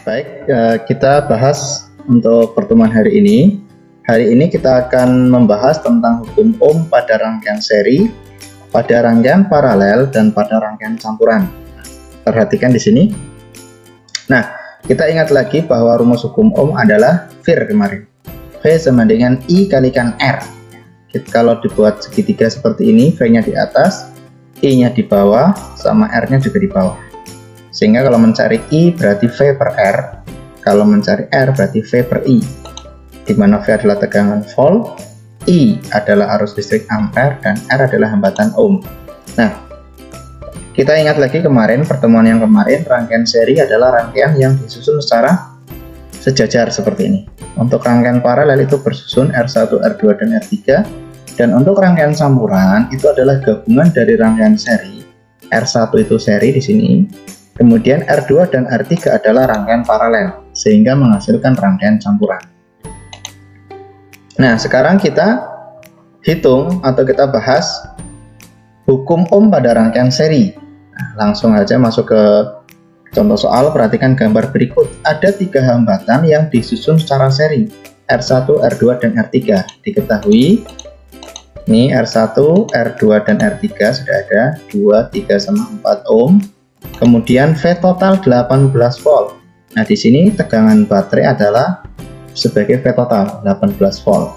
Baik, kita bahas untuk pertemuan hari ini. Hari ini kita akan membahas tentang hukum ohm pada rangkaian seri, pada rangkaian paralel, dan pada rangkaian campuran. Perhatikan di sini. Nah, kita ingat lagi bahwa rumus hukum ohm adalah VIR kemarin. V sama dengan I kalikan R. Kalau dibuat segitiga seperti ini, V-nya di atas, I-nya di bawah, sama R-nya juga di bawah. Sehingga kalau mencari I berarti V per R, kalau mencari R berarti V per I. Di mana V adalah tegangan volt, I adalah arus listrik ampere, dan R adalah hambatan ohm. Nah, kita ingat lagi kemarin, pertemuan yang kemarin, rangkaian seri adalah rangkaian yang disusun secara sejajar seperti ini. Untuk rangkaian paralel itu bersusun R1, R2, dan R3. Dan untuk rangkaian campuran itu adalah gabungan dari rangkaian seri. R1 itu seri di sini. Kemudian R2 dan R3 adalah rangkaian paralel, sehingga menghasilkan rangkaian campuran. Nah, sekarang kita hitung atau kita bahas hukum ohm pada rangkaian seri. Nah, langsung aja masuk ke contoh soal. Perhatikan gambar berikut. Ada 3 hambatan yang disusun secara seri, R1, R2, dan R3. Diketahui ini R1, R2, dan R3 sudah ada 2, 3, sama 4 ohm. Kemudian V total 18 volt. Nah, di sini tegangan baterai adalah sebagai V total 18 volt.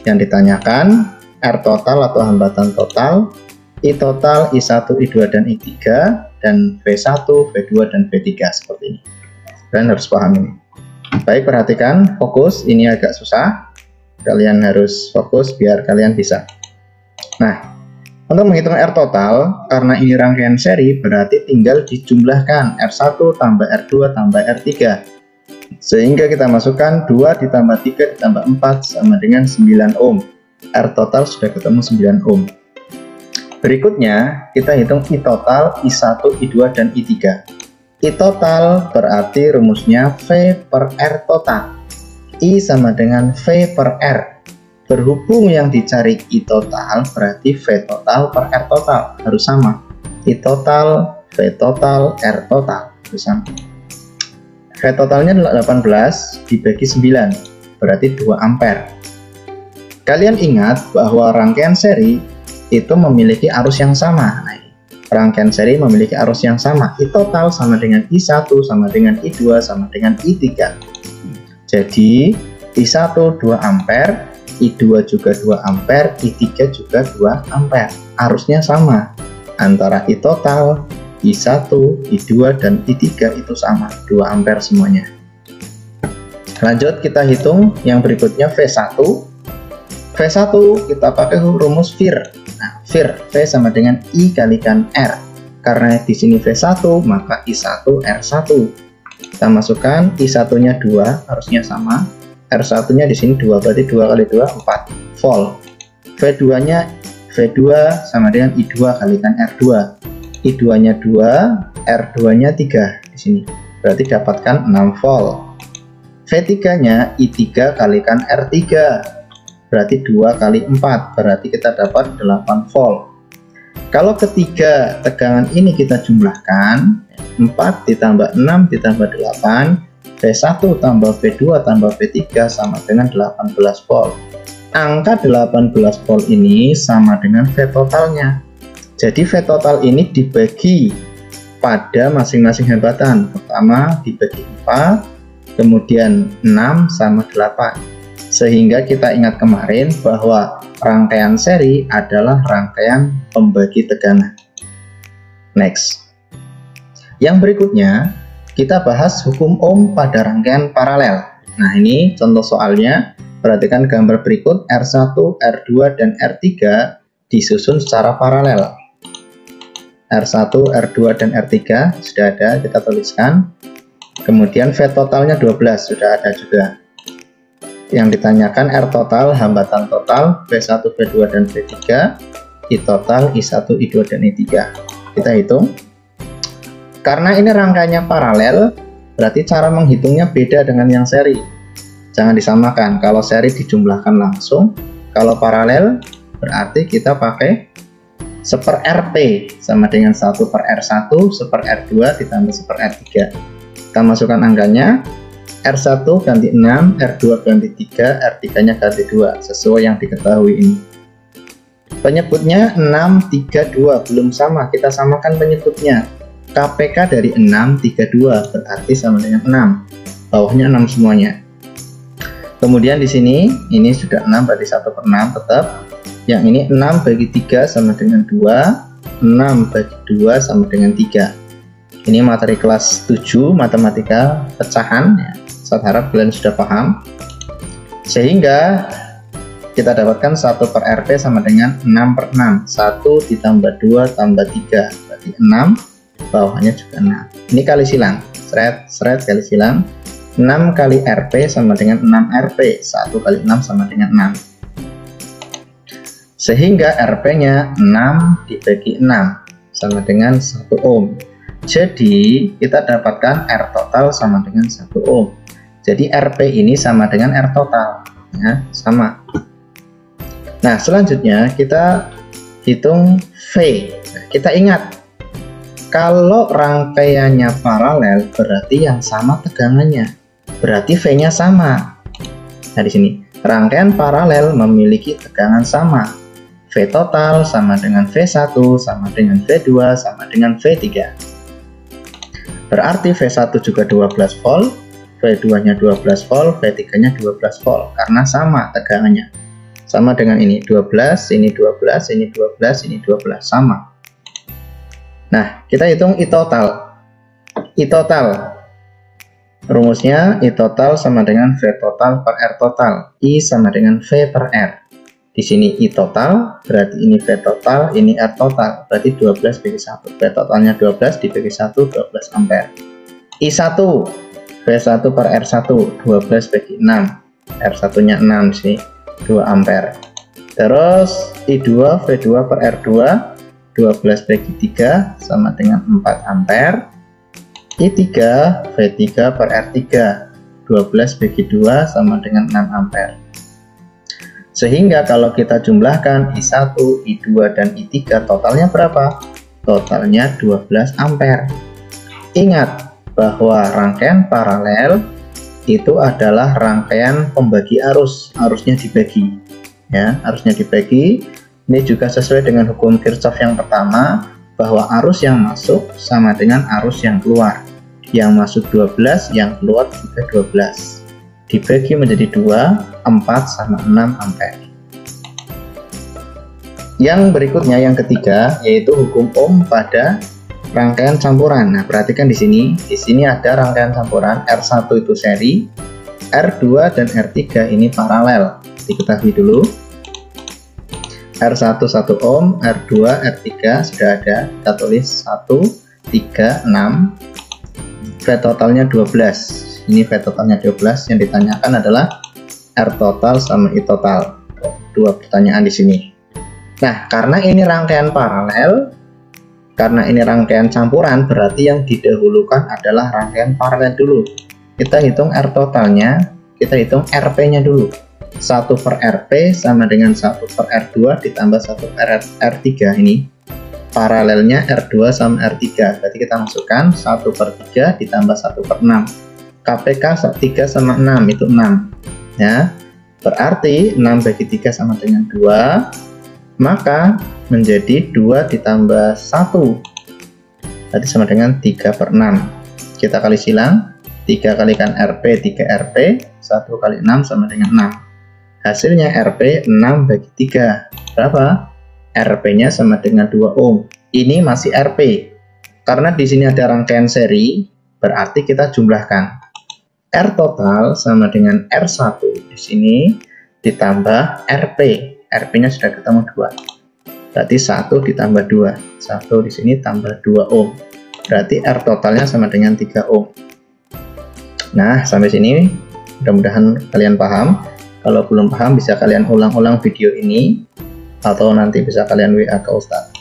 Yang ditanyakan R total atau hambatan total, I total, I1, I2, dan I3, dan V1, V2, dan V3 seperti ini. Kalian harus paham ini. Baik, perhatikan, fokus. Ini agak susah. Kalian harus fokus biar kalian bisa. Nah, untuk menghitung R total, karena ini rangkaian seri, berarti tinggal dijumlahkan R1 tambah R2 tambah R3. Sehingga kita masukkan 2 ditambah 3 ditambah 4 sama dengan 9 ohm. R total sudah ketemu 9 ohm. Berikutnya, kita hitung I total, I1, I2, dan I3. I total berarti rumusnya V per R total. I sama dengan V per R. Berhubung yang dicari I total, berarti V total per R total harus sama. I total, V total, R total harus sama. V totalnya 18 dibagi 9, berarti 2 ampere. Kalian ingat bahwa rangkaian seri itu memiliki arus yang sama. Nah, rangkaian seri memiliki arus yang sama. I total sama dengan I1, sama dengan I2, sama dengan I3. Jadi, I1 2 ampere, I2 juga 2 ampere, I3 juga 2 ampere. Arusnya sama. Antara I total, I1, I2, dan I3 itu sama. 2 ampere semuanya. Lanjut kita hitung yang berikutnya V1. V1 kita pakai rumus VIR. Nah, VIR, V sama dengan I kalikan R. Karena di sini V1, maka I1 R1. Kita masukkan I1-nya 2, harusnya sama. R1-nya di sini 2, berarti 2 kali 2, 4 volt. V2-nya V2 sama dengan I2 kalikan R2. I2-nya 2, R2-nya 3 di sini. Berarti dapatkan 6 volt. V3-nya I3 kalikan R3. Berarti 2 kali 4, berarti kita dapat 8 volt. Kalau ketiga tegangan ini kita jumlahkan, 4 ditambah 6 ditambah 8, V1 tambah V2 tambah V3 sama dengan 18 volt. Angka 18 volt ini sama dengan V totalnya. Jadi V total ini dibagi pada masing-masing hambatan. Pertama dibagi 4, kemudian 6 sama 8. Sehingga kita ingat kemarin bahwa rangkaian seri adalah rangkaian pembagi tegangan. Next. Yang berikutnya, kita bahas hukum ohm pada rangkaian paralel. Nah, ini contoh soalnya. Perhatikan gambar berikut. R1, R2, dan R3 disusun secara paralel. R1, R2, dan R3 sudah ada, kita tuliskan. Kemudian V totalnya 12 sudah ada juga. Yang ditanyakan R total, hambatan total, V1, V2, dan V3, I total, I1, I2, dan I3. Kita hitung. Karena ini rangkaiannya paralel, berarti cara menghitungnya beda dengan yang seri. Jangan disamakan. Kalau seri dijumlahkan langsung, kalau paralel berarti kita pakai 1/RP sama dengan 1/R1, 1/R2 ditambah 1/R3. Kita masukkan angkanya. R1 ganti 6, R2 ganti 3, R3 nya ganti 2 sesuai yang diketahui ini. Penyebutnya 6, 3, 2 belum sama, kita samakan penyebutnya. KPK dari 6, 3, 2 berarti sama dengan 6. Bawahnya 6 semuanya. Kemudian di sini ini sudah 6 berarti 1/6 tetap. Yang ini 6 bagi 3 sama dengan 2, 6 bagi 2 sama dengan 3. Ini materi kelas 7 matematika pecahan ya. Saya harap kalian sudah paham. Sehingga kita dapatkan 1 per RP sama dengan 6/6. 1 ditambah 2 tambah 3 berarti 6, bawahnya juga 6. Ini kali silang, seret kali silang. 6 kali RP sama dengan 6 RP. 1 kali 6 sama dengan 6. Sehingga RP nya 6 dibagi 6 sama dengan 1 ohm. Jadi kita dapatkan R total sama dengan 1 ohm. Jadi RP ini sama dengan R total ya, sama. Nah, selanjutnya kita hitung V. Nah, kita ingat kalau rangkaiannya paralel berarti yang sama tegangannya. Berarti V-nya sama. Nah, di sini rangkaian paralel memiliki tegangan sama. V total sama dengan V1 sama dengan V2 sama dengan V3. Berarti V1 juga 12 volt, V2-nya 12 volt, V3-nya 12 volt karena sama tegangannya. Sama dengan ini 12, ini 12, ini 12, ini 12 sama. Nah, kita hitung I total. I total. Rumusnya I total sama dengan V total per R total. I sama dengan V per R. Di sini I total, berarti ini V total, ini R total, berarti 12 bagi 1. V totalnya 12 dibagi 1, 12 ampere. I1, V1 per R1, 12 bagi 6. R1 nya 6 sih, 2 ampere. Terus I2, V2 per R2, 12 bagi 3 sama dengan 4 ampere. I3, V3 per R3, 12 bagi 2 sama dengan 6 ampere. Sehingga kalau kita jumlahkan I1, I2, dan I3 totalnya berapa? Totalnya 12 ampere. Ingat bahwa rangkaian paralel itu adalah rangkaian pembagi arus. Arusnya dibagi ya, arusnya dibagi. Ini juga sesuai dengan hukum Kirchhoff yang pertama, bahwa arus yang masuk sama dengan arus yang keluar. Yang masuk 12, yang keluar juga 12. Dibagi menjadi 2, 4 sama 6 ampere. Yang berikutnya yang ketiga yaitu hukum Ohm pada rangkaian campuran. Nah, perhatikan di sini ada rangkaian campuran, R1 itu seri, R2 dan R3 ini paralel. Diketahui dulu. R1 1 ohm, R2, R3 sudah ada. Kita tulis 1, 3, 6. V totalnya 12. Ini V totalnya 12. Yang ditanyakan adalah R total sama I total. Dua pertanyaan di sini. Nah, karena ini rangkaian paralel, karena ini rangkaian campuran, berarti yang didahulukan adalah rangkaian paralel dulu. Kita hitung R totalnya, kita hitung RP-nya dulu. 1 per RP sama dengan 1 per R2 ditambah 1 per R3 ini. Paralelnya R2 sama R3, berarti kita masukkan 1 per 3 ditambah 1 per 6. KPK 3 sama 6 itu 6 ya. Berarti 6 bagi 3 sama dengan 2, maka menjadi 2 ditambah 1 berarti sama dengan 3 per 6. Kita kali silang, 3 kalikan RP 3 RP, 1 kali 6 sama dengan 6. Hasilnya RP 6 bagi 3 berapa? RP nya sama dengan 2 ohm. Ini masih RP. Karena di sini ada rangkaian seri, berarti kita jumlahkan. R total sama dengan R1 di sini ditambah RP. RP nya sudah ketemu 2. Berarti 1 ditambah 2. 1 di sini tambah 2 ohm. Berarti R totalnya sama dengan 3 ohm. Nah, sampai sini mudah-mudahan kalian paham. Kalau belum paham bisa kalian ulang-ulang video ini atau nanti bisa kalian WA ke Ustadz.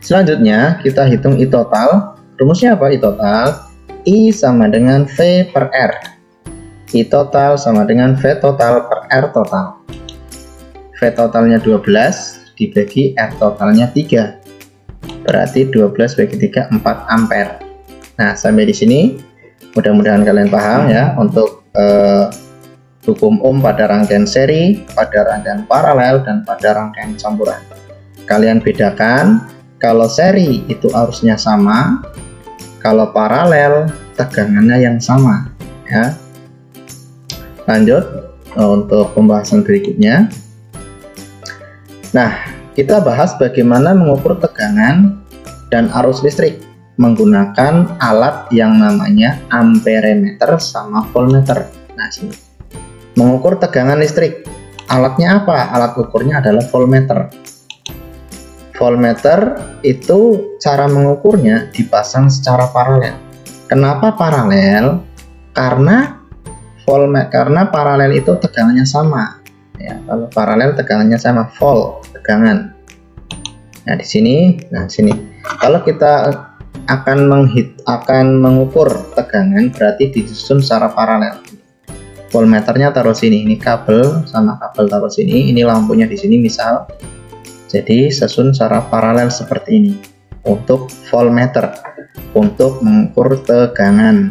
Selanjutnya kita hitung I total. Rumusnya apa I total? I sama dengan V per R. I total sama dengan V total per R total. V totalnya 12 dibagi R totalnya 3. Berarti 12 bagi 3 4 ampere. Nah, sampai di sini mudah-mudahan kalian paham ya untuk hukum pada rangkaian seri, pada rangkaian paralel, dan pada rangkaian campuran. Kalian bedakan, kalau seri itu arusnya sama, kalau paralel tegangannya yang sama ya. Lanjut untuk pembahasan berikutnya. Nah, kita bahas bagaimana mengukur tegangan dan arus listrik menggunakan alat yang namanya amperemeter sama voltmeter. Nah, sini mengukur tegangan listrik, alatnya apa? Alat ukurnya adalah voltmeter. Voltmeter itu cara mengukurnya dipasang secara paralel. Kenapa paralel? Karena paralel itu tegangannya sama. Ya, kalau paralel tegangannya sama, volt tegangan. Nah, di sini, kalau kita akan mengukur tegangan berarti disusun secara paralel. Voltmeternya taruh sini, ini kabel sama kabel taruh sini, ini lampunya di sini misal. Jadi susun secara paralel seperti ini untuk voltmeter, untuk mengukur tegangan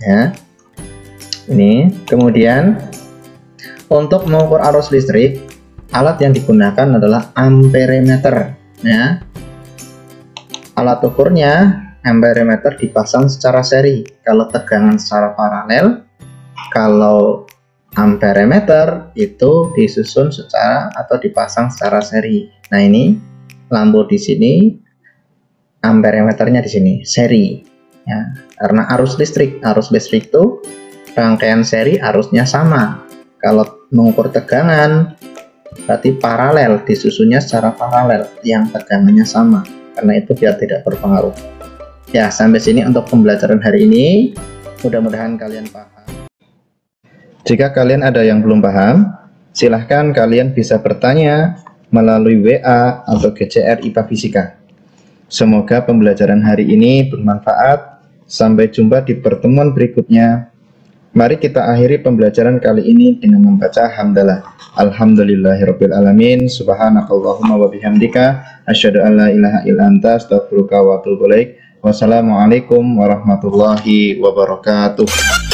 ya. Ini kemudian untuk mengukur arus listrik, alat yang digunakan adalah amperemeter ya. Alat ukurnya amperemeter dipasang secara seri. Kalau tegangan secara paralel, kalau amperemeter itu disusun secara atau dipasang secara seri. Nah, ini lampu di sini, amperemeternya di sini seri ya. Karena arus listrik itu rangkaian seri arusnya sama. Kalau mengukur tegangan berarti paralel, disusunnya secara paralel yang tegangannya sama. Karena itu biar tidak berpengaruh. Ya, sampai sini untuk pembelajaran hari ini. Mudah-mudahan kalian paham. Jika kalian ada yang belum paham, silahkan kalian bisa bertanya melalui WA atau GCR IPA Fisika. Semoga pembelajaran hari ini bermanfaat. Sampai jumpa di pertemuan berikutnya. Mari kita akhiri pembelajaran kali ini dengan membaca hamdalah. Alhamdulillahirabbil alamin. Subhanakallahumma wa bihamdika asyhadu an la ilaha illa anta astaghfiruka wa atubu ilaik. Wassalamualaikum warahmatullahi wabarakatuh.